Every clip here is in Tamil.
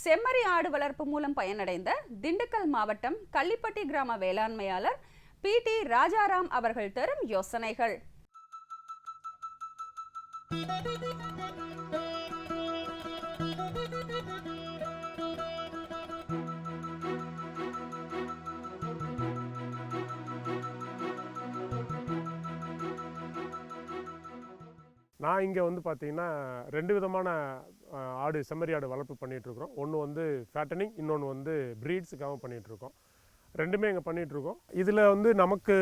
செம்மறி ஆடு வளர்ப்பு மூலம் பயனடைந்த திண்டுக்கல் மாவட்டம் கள்ளிப்பட்டி கிராம வேளாண்மையாளர் PT ராஜாராம் அவர்கள் தரும் யோசனைகள். நான் இங்கே வந்து பார்த்தீங்கன்னா 2 விதமான செம்மறி ஆடு வளர்ப்பு பண்ணிகிட்ருக்குறோம். ஒன்று வந்து ஃபேட்டனிங், இன்னொன்று வந்து ப்ரீட்ஸுக்காக பண்ணிகிட்ருக்கோம். ரெண்டுமே இங்கே பண்ணிகிட்ருக்கோம். இதில் வந்து நமக்கு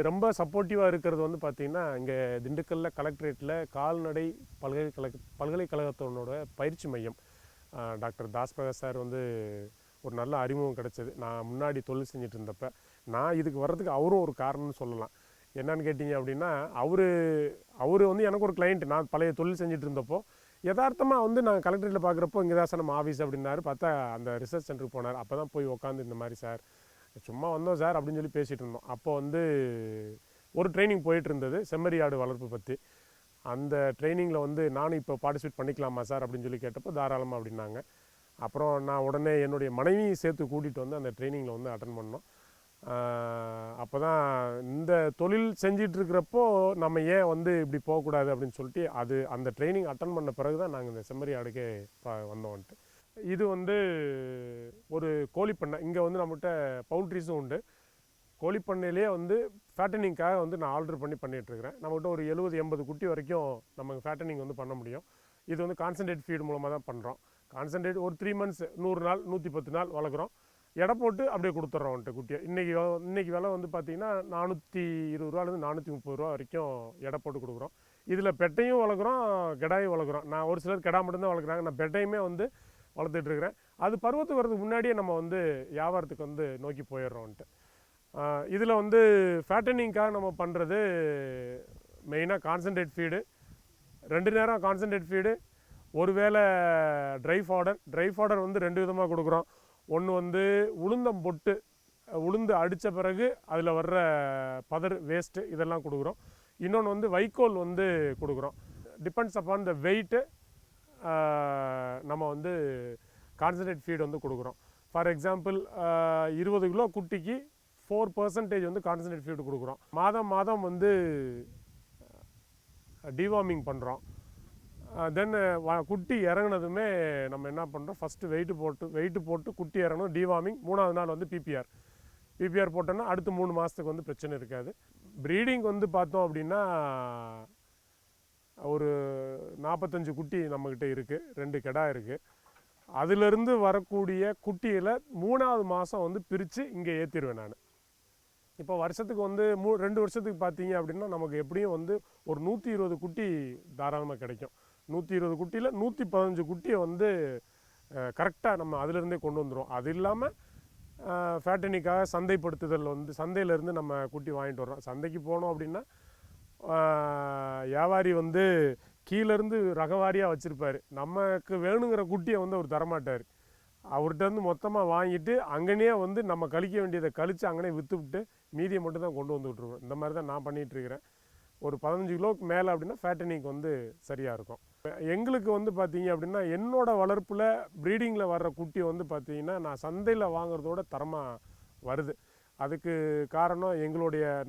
ரொம்ப சப்போர்ட்டிவாக இருக்கிறது வந்து பார்த்திங்கன்னா, இங்கே திண்டுக்கல்லில் கலெக்ட்ரேட்டில் கால்நடை பல்கலைக்கழகத்தினோட பயிற்சி மையம் டாக்டர் தாஸ்பகா சார் வந்து ஒரு நல்ல அறிமுகம் கிடச்சிது. நான் முன்னாடி தொழில் செஞ்சுட்டு இருந்தப்போ நான் இதுக்கு வர்றதுக்கு அவரும் ஒரு காரணம்னு சொல்லலாம். என்னன்னு கேட்டிங்க அப்படின்னா, அவர் வந்து எனக்கு ஒரு கிளைண்ட். நான் பழைய தொழில் செஞ்சுட்டு இருந்தப்போ யதார்த்தமாக வந்து நான் கலெக்டரேட்டில் பார்க்குறப்போ இங்கே தான் சார் நம்ம ஆஃபீஸ் அப்படின்னாரு. பார்த்தா அந்த ரிசர்ச் சென்டருக்கு போனார். அப்போ தான் போய் உட்காந்து இந்த மாதிரி சார் சும்மா வந்தோம் சார் அப்படின்னு சொல்லி பேசிகிட்டு இருந்தோம். அப்போ வந்து ஒரு ட்ரைனிங் போயிட்டு இருந்தது செம்மறி ஆடு வளர்ப்பு பற்றி. அந்த ட்ரைனிங்கில் வந்து நானும் இப்போ பார்ட்டிசிபேட் பண்ணிக்கலாமா சார் அப்படின்னு சொல்லி கேட்டப்போ தாராளமாக அப்படின்னாங்க. அப்புறம் நான் உடனே என்னுடைய மனைவியை சேர்த்து கூட்டிகிட்டு வந்து அந்த ட்ரைனிங்கில் வந்து அட்டன் பண்ணோம். அப்போ தான் இந்த தொழில் செஞ்சிட்ருக்கிறப்போ நம்ம ஏன் வந்து இப்படி போகக்கூடாது அப்படின்னு சொல்லிட்டு அந்த ட்ரைனிங் அட்டன் பண்ண பிறகு தான் நாங்கள் இந்த செம்மறி ஆடுக்கே வந்தோன்ட்டு. இது வந்து ஒரு கோழிப்பண்ணை. இங்கே வந்து நம்மகிட்ட பவுல்ட்ரிஸும் உண்டு. கோழிப்பண்ணையிலே வந்து ஃபேட்டனிங்காக வந்து நான் ஆர்டர் பண்ணிகிட்ருக்கிறேன். நம்மகிட்ட ஒரு 70-80 குட்டி வரைக்கும் நமக்கு ஃபேட்டனிங் வந்து பண்ண முடியும். இது வந்து கான்சன்ட்ரேட் ஃபீடு மூலமாக தான் பண்ணுறோம். கான்சன்ட்ரேட் ஒரு 3 months 100 நாள் 110 நாள் வளர்க்குறோம். எடை போட்டு அப்படியே கொடுத்துட்றோம் குட்டியை. இன்றைக்கி விலை வந்து பார்த்திங்கன்னா 420 ரூபாலேருந்து 430 ரூபா வரைக்கும் எடை போட்டு கொடுக்குறோம். இதில் பெட்டையும் வளர்க்குறோம், கெடாயும் வளர்க்குறோம். நான் ஒரு சிலர் கெடா மட்டும்தான் வளர்க்குறாங்க. நான் பெட்டையுமே வந்து வளர்த்துட்ருக்கிறேன். அது பருவத்துக்கு வரதுக்கு முன்னாடியே நம்ம வந்து வியாபாரத்துக்கு வந்து நோக்கி போயிடுறோன்ட்டு. இதில் வந்து ஃபேட்டனிங்காக நம்ம பண்ணுறது மெயினாக கான்சன்ட்ரேட் ஃபீடு, 2 நேரம் கான்சன்ட்ரேட் ஃபீடு, ஒரு வேளை ட்ரை ஃபாடர் வந்து 2 விதமாக கொடுக்குறோம். ஒன்று வந்து உளுந்தம் பொட்டு, உளுந்து அடித்த பிறகு அதில் வர்ற பதர் வேஸ்ட்டு இதெல்லாம் கொடுக்குறோம். இன்னொன்று வந்து வைக்கோல் வந்து கொடுக்குறோம். டிபெண்ட்ஸ் அப்பான் த வெயிட்டு நம்ம வந்து கான்சன்ட்ரேட் ஃபீட் வந்து கொடுக்குறோம். ஃபார் எக்ஸாம்பிள் 20 கிலோ குட்டிக்கு 4% வந்து கான்சன்ட்ரேட் ஃபீடு கொடுக்குறோம். மாதம் வந்து டிவார்மிங் பண்ணுறோம். தென் குட்டி இறங்கினதுமே நம்ம என்ன பண்ணுறோம், ஃபஸ்ட்டு வெயிட்டு போட்டு குட்டி இறங்கணும், டிவார்மிங். 3ஆவது நாள் வந்து பிபிஆர் போட்டோன்னா அடுத்து 3 மாதத்துக்கு வந்து பிரச்சனை இருக்காது. ப்ரீடிங் வந்து பார்த்தோம் அப்படின்னா ஒரு 45 குட்டி நம்மக்கிட்ட இருக்குது, 2 கெடா இருக்குது. அதிலிருந்து வரக்கூடிய குட்டியில் 3ஆவது மாதம் வந்து பிரித்து இங்கே ஏற்றிடுவேன் நான். இப்போ வருஷத்துக்கு வந்து 2 வருஷத்துக்கு பார்த்தீங்க அப்படின்னா நமக்கு எப்படியும் வந்து ஒரு 120 குட்டி தாராளமாக கிடைக்கும். 120 குட்டியில் 115 குட்டியை வந்து கரெக்டாக நம்ம அதிலிருந்தே கொண்டு வந்துடும். அது இல்லாமல் ஃபேட்டனிக்காக சந்தைப்படுத்துதல் வந்து சந்தையிலேருந்து நம்ம குட்டி வாங்கிட்டு வர்றோம். சந்தைக்கு போனோம் அப்படின்னா வியாபாரி வந்து கீழேருந்து ரகவாரியாக வச்சுருப்பார். நமக்கு வேணுங்கிற குட்டியை வந்து அவர் தரமாட்டார். அவர்கிட்ட வந்து மொத்தமாக வாங்கிட்டு அங்கேயே வந்து நம்ம கழிக்க வேண்டியதை கழித்து அங்கேயே விற்றுவிட்டு மீதியை மட்டும் தான் கொண்டு வந்து விட்ருவோம். இந்த மாதிரி தான் நான் பண்ணிகிட்ருக்கிறேன். ஒரு 15 கிலோவுக்கு மேலே அப்படின்னா ஃபேட்டனிங் வந்து சரியாக இருக்கும். எங்களுக்கு வந்து பார்த்தீங்க அப்படின்னா என்னோடய வளர்ப்பில் ப்ரீடிங்கில் வர்ற குட்டி வந்து பார்த்தீங்கன்னா நான் சந்தையில் வாங்குறதோட தரமாக வருது. அதுக்கு காரணம்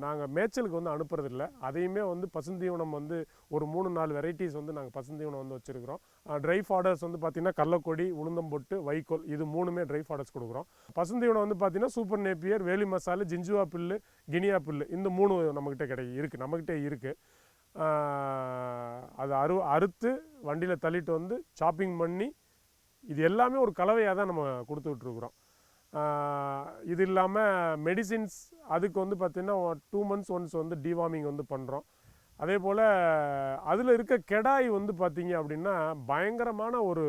நாங்கள் மேய்ச்சலுக்கு வந்து அனுப்புறதில்ல. அதையுமே வந்து பசுந்தீவனம் வந்து ஒரு 3-4 வெரைட்டிஸ் வந்து நாங்கள் பசுந்தீவனம் வந்து வச்சுருக்கிறோம். ட்ரை ஃபாடர்ஸ் வந்து பார்த்திங்கன்னா கடலக்கொடி, உளுந்தம்பொட்டு, வைக்கோல், இது 3மே ட்ரை ஃபாடர்ஸ் கொடுக்குறோம். பசுந்தீவனம் வந்து பார்த்திங்கன்னா சூப்பர் நேப்பியர், வேலி மசாலு, ஜிஞ்சுவா புல்லு, கினியா புல்லு, இந்த 3 நம்மக்கிட்ட இருக்குது. அது அறுத்து வண்டியில் தள்ளிட்டு வந்து சாப்பிங் பண்ணி இது எல்லாமே ஒரு கலவையாக தான் நம்ம கொடுத்துட்ருக்குறோம். இது இல்லாமல் மெடிசின்ஸ் அதுக்கு வந்து பார்த்திங்கன்னா 2 months ஒன்ஸ் வந்து டிவார்மிங் வந்து பண்ணுறோம். அதே போல் அதில் இருக்க கெடாய் வந்து பார்த்திங்க அப்படின்னா பயங்கரமான ஒரு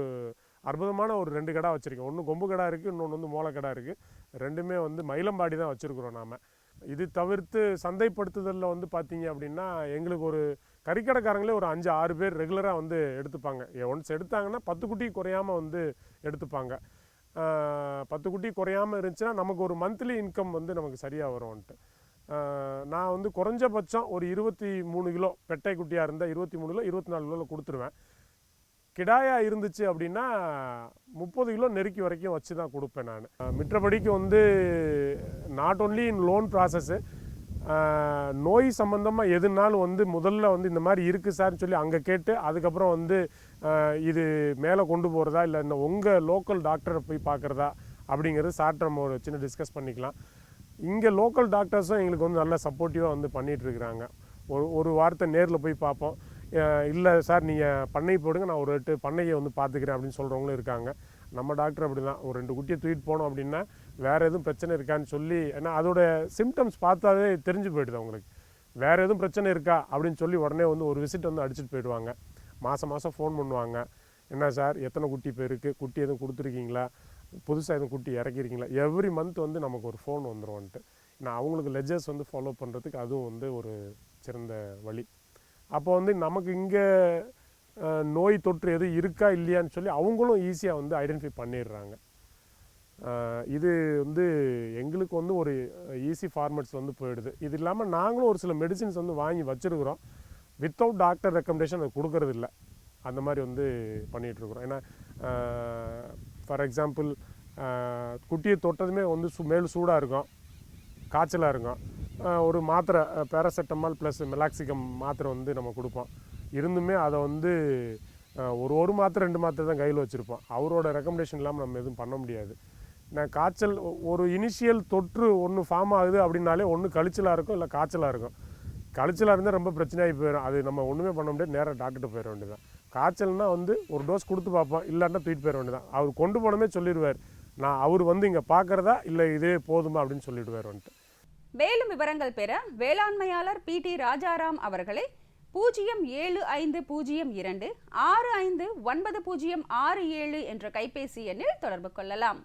அற்புதமான ஒரு 2 கெடா வச்சுருக்கேன். ஒன்று கொம்பு கெடா இருக்குது, இன்னொன்று வந்து மோளை கெடா இருக்குது. 2மே வந்து மயிலம்பாடி தான் வச்சுருக்குறோம் நாம். இது தவிர்த்து சந்தைப்படுத்துதலில் வந்து பார்த்திங்க அப்படின்னா எங்களுக்கு ஒரு கறிக்கடைக்காரங்களே ஒரு 5-6 பேர் ரெகுலராக வந்து எடுத்துப்பாங்க. ஒன்ஸ் எடுத்தாங்கன்னா 10 குட்டி குறையாமல் வந்து எடுத்துப்பாங்க. 10 குட்டி குறையாமல் இருந்துச்சுன்னா நமக்கு ஒரு மந்த்லி இன்கம் வந்து நமக்கு சரியாக வரும்ன்ட்டு. நான் வந்து குறைஞ்சபட்சம் ஒரு 23 கிலோ பெட்டை குட்டியாக இருந்தால் 23 கிலோ 24 கிலோவில் கொடுத்துருவேன். கிடாயாக இருந்துச்சு அப்படின்னா 30 கிலோ நெருக்கி வரைக்கும் வச்சு தான் கொடுப்பேன் நான். மிற்றபடிக்கு வந்து not only in loan process, நோய் சம்மந்தமாக எதுனாலும் வந்து முதல்ல வந்து இந்த மாதிரி இருக்குது சார்னு சொல்லி அங்கே கேட்டு அதுக்கப்புறம் வந்து இது மேலே கொண்டு போகிறதா இல்லை இந்த உங்கள் லோக்கல் டாக்டரை போய் பார்க்குறதா அப்படிங்கிறது சார்ட்ட நம்ம ஒரு சின்ன டிஸ்கஸ் பண்ணிக்கலாம். இங்கே லோக்கல் டாக்டர்ஸும் எங்களுக்கு வந்து நல்ல சப்போர்ட்டிவாக வந்து பண்ணிகிட்ருக்குறாங்க. ஒரு வாரத்தை நேரில் போய் பார்ப்போம். இல்லை சார் நீங்கள் பண்ணை போடுங்க, நான் ஒரு 8 பண்ணையை வந்து பார்த்துக்கிறேன் அப்படின்னு சொல்கிறவங்களும் இருக்காங்க. நம்ம டாக்டர் அப்படி தான், ஒரு 2 குட்டியை தூக்கிட்டு போனோம் அப்படின்னா வேறு எதுவும் பிரச்சனை இருக்கான்னு சொல்லி, ஏன்னா அதோட சிம்டம்ஸ் பார்த்தாவே தெரிஞ்சு போயிடுது அவங்களுக்கு. வேறு எதுவும் பிரச்சனை இருக்கா அப்படின்னு சொல்லி உடனே வந்து ஒரு விசிட் வந்து அடிச்சுட்டு போயிடுவாங்க. மாதம் ஃபோன் பண்ணுவாங்க, என்ன சார் எத்தனை குட்டி இப்போ இருக்குது, குட்டி எதுவும் கொடுத்துருக்கீங்களா, புதுசாக எதுவும் குட்டி இறக்கிருக்கீங்களா. எவ்ரி மந்த் வந்து நமக்கு ஒரு ஃபோன் வந்துடும்ன்ட்டு. நான் அவங்களுக்கு லெஜர்ஸ் வந்து ஃபாலோ பண்ணுறதுக்கு அதுவும் வந்து ஒரு சிறந்த வழி. அப்போ வந்து நமக்கு இங்கே நோய் தொற்று எதுவும் இருக்கா இல்லையான்னு சொல்லி அவங்களும் ஈஸியாக வந்து ஐடென்டிஃபை பண்ணிடுறாங்க. இது வந்து எங்களுக்கு வந்து ஒரு ஈஸி ஃபார்மேட்ஸ் வந்து போயிடுது. இது இல்லாமல் நாங்களும் ஒரு சில மெடிசின்ஸ் வந்து வாங்கி வச்சுருக்குறோம். வித்தவுட் டாக்டர் ரெக்கமெண்டேஷன் அது கொடுக்கறது இல்லை. அந்த மாதிரி வந்து பண்ணிகிட்ருக்குறோம். ஏன்னா ஃபார் எக்ஸாம்பிள் குட்டியை தொட்டதுமே வந்து மேல் சூடாக இருக்கும், காய்ச்சலாக இருக்கும். ஒரு மாத்திரை பேராசெட்டமால் ப்ளஸ் மெலாக்சிகம் மாத்திரை வந்து நம்ம கொடுப்போம். இருந்துமே அதை வந்து ஒரு மாத்திரை 2 மாத்திரை தான் கையில் வச்சுருப்போம். அவரோட ரெக்கமெண்டேஷன் இல்லாமல் நம்ம எதுவும் பண்ண முடியாது. நான் காய்ச்சல் ஒரு இனிஷியல் தொற்று ஒன்று ஃபார்ம் ஆகுது அப்படின்னாலே ஒன்று கழிச்சலாக இருக்கும், இல்லை காய்ச்சலாக இருக்கும். கழிச்சலாக இருந்தால் ரொம்ப பிரச்சனையாகி போயிடும். அது நம்ம ஒன்றுமே பண்ண முடியாது, நேராக டாக்டர்கிட்ட போயிட வேண்டியதான். காய்ச்சல்னால் வந்து ஒரு டோஸ் கொடுத்து பார்ப்போம், இல்லாட்டா தூக்கிட்டு போயிட வேண்டியதான். அவர் கொண்டு போனமே சொல்லிடுவார், அவர் வந்து இங்கே பார்க்குறதா இல்லை இதே போதுமா அப்படின்னு சொல்லிவிடுவார் வந்துட்டு. மேலும் விவரங்கள் பெற வேளாண்மையாளர் PT ராஜாராம் அவர்களை 075002 659067 என்ற கைபேசி எண்ணில் தொடர்பு கொள்ளலாம்.